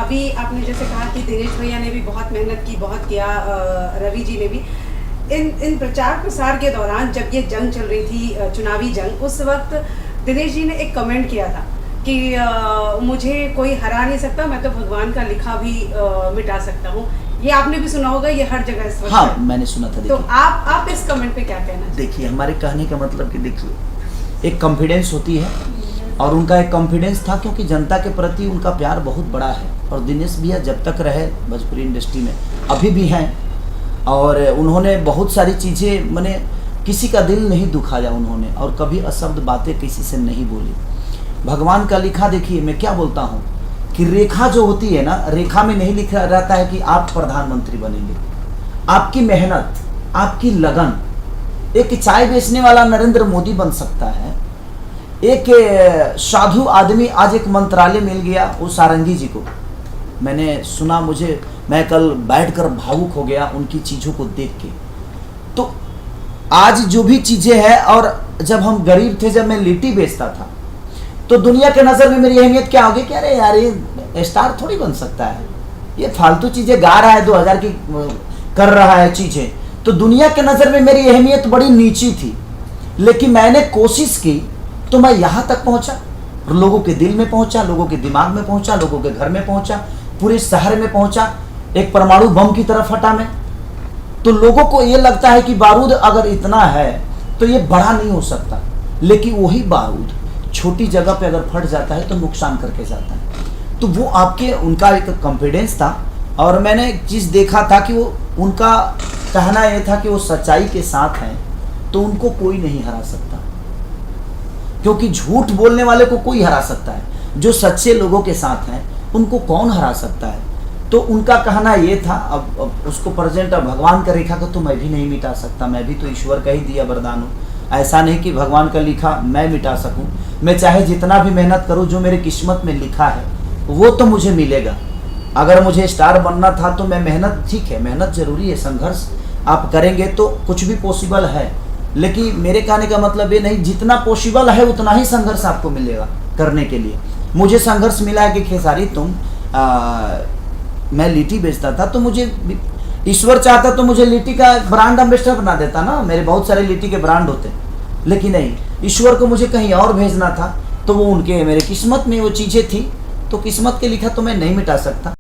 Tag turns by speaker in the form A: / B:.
A: अभी आपने जैसे कहा कि दिनेश भैया ने भी बहुत मेहनत की, बहुत किया, रवि जी ने भी इन प्रचार प्रसार के दौरान जब ये जंग चल रही थी, चुनावी जंग, उस वक्त दिनेश जी ने एक कमेंट किया था कि मुझे कोई हरा नहीं सकता, मैं तो भगवान का लिखा भी मिटा सकता हूँ। ये आपने भी सुना होगा, ये हर जगह इस वक्त
B: हाँ, मैंने सुना था।
A: तो आप इस कमेंट पे क्या कहना?
B: देखिए, हमारे कहने का मतलब कि देखिए, एक कॉन्फिडेंस होती है और उनका एक कॉन्फिडेंस था क्योंकि जनता के प्रति उनका प्यार बहुत बड़ा है। और दिनेश भैया जब तक रहे भोजपुरी इंडस्ट्री में, अभी भी हैं, और उन्होंने बहुत सारी चीज़ें, मैंने किसी का दिल नहीं दुखाया उन्होंने, और कभी अशब्द बातें किसी से नहीं बोली। भगवान का लिखा, देखिए मैं क्या बोलता हूँ कि रेखा जो होती है ना, रेखा में नहीं लिखा रहता है कि आप प्रधानमंत्री बनेंगे। आपकी मेहनत, आपकी लगन, एक चाय बेचने वाला नरेंद्र मोदी बन सकता है। एक साधु आदमी, आज एक मंत्रालय मिल गया वो सारंगी जी को, मैंने सुना, मैं कल बैठकर भावुक हो गया उनकी चीज़ों को देख के। तो आज जो भी चीज़ें हैं, और जब हम गरीब थे, जब मैं लिट्टी बेचता था, तो दुनिया के नज़र में मेरी अहमियत क्या होगी कि अरे यार ये स्टार थोड़ी बन सकता है, ये फालतू चीज़ें गा रहा है, 2000 की कर रहा है चीज़ें। तो दुनिया के नज़र में मेरी अहमियत बड़ी नीची थी, लेकिन मैंने कोशिश की तो मैं यहाँ तक पहुँचा, लोगों के दिल में पहुँचा, लोगों के दिमाग में पहुँचा, लोगों के घर में पहुँचा, पूरे शहर में पहुँचा, एक परमाणु बम की तरफ हटा मैं। तो लोगों को ये लगता है कि बारूद अगर इतना है तो ये बड़ा नहीं हो सकता, लेकिन वही बारूद छोटी जगह पे अगर फट जाता है तो नुकसान करके जाता है। तो वो उनका एक कॉन्फिडेंस था। और मैंने एक चीज़ देखा था कि वो, उनका कहना ये था कि वो सच्चाई के साथ हैं तो उनको कोई नहीं हरा सकता, क्योंकि झूठ बोलने वाले को कोई हरा सकता है, जो सच्चे लोगों के साथ हैं उनको कौन हरा सकता है। तो उनका कहना ये था, अब उसको प्रेजेंट, भगवान का रेखा को तो मैं भी नहीं मिटा सकता, मैं भी तो ईश्वर का ही दिया वरदान हूँ। ऐसा नहीं कि भगवान का लिखा मैं मिटा सकूं, मैं चाहे जितना भी मेहनत करूं, जो मेरे किस्मत में लिखा है वो तो मुझे मिलेगा। अगर मुझे स्टार बनना था तो मैं मेहनत, ठीक है, मेहनत जरूरी है, संघर्ष आप करेंगे तो कुछ भी पॉसिबल है, लेकिन मेरे कहने का मतलब ये नहीं, जितना पॉसिबल है उतना ही संघर्ष आपको मिलेगा करने के लिए। मुझे संघर्ष मिला है कि खेसारी मैं लिट्टी बेचता था, तो मुझे ईश्वर चाहता तो मुझे लिट्टी का ब्रांड एम्बेसडर बना देता ना, मेरे बहुत सारे लिट्टी के ब्रांड होते, लेकिन नहीं, ईश्वर को मुझे कहीं और भेजना था, तो वो मेरे किस्मत में वो चीज़ें थी, तो किस्मत के लिखा तो मैं नहीं मिटा सकता।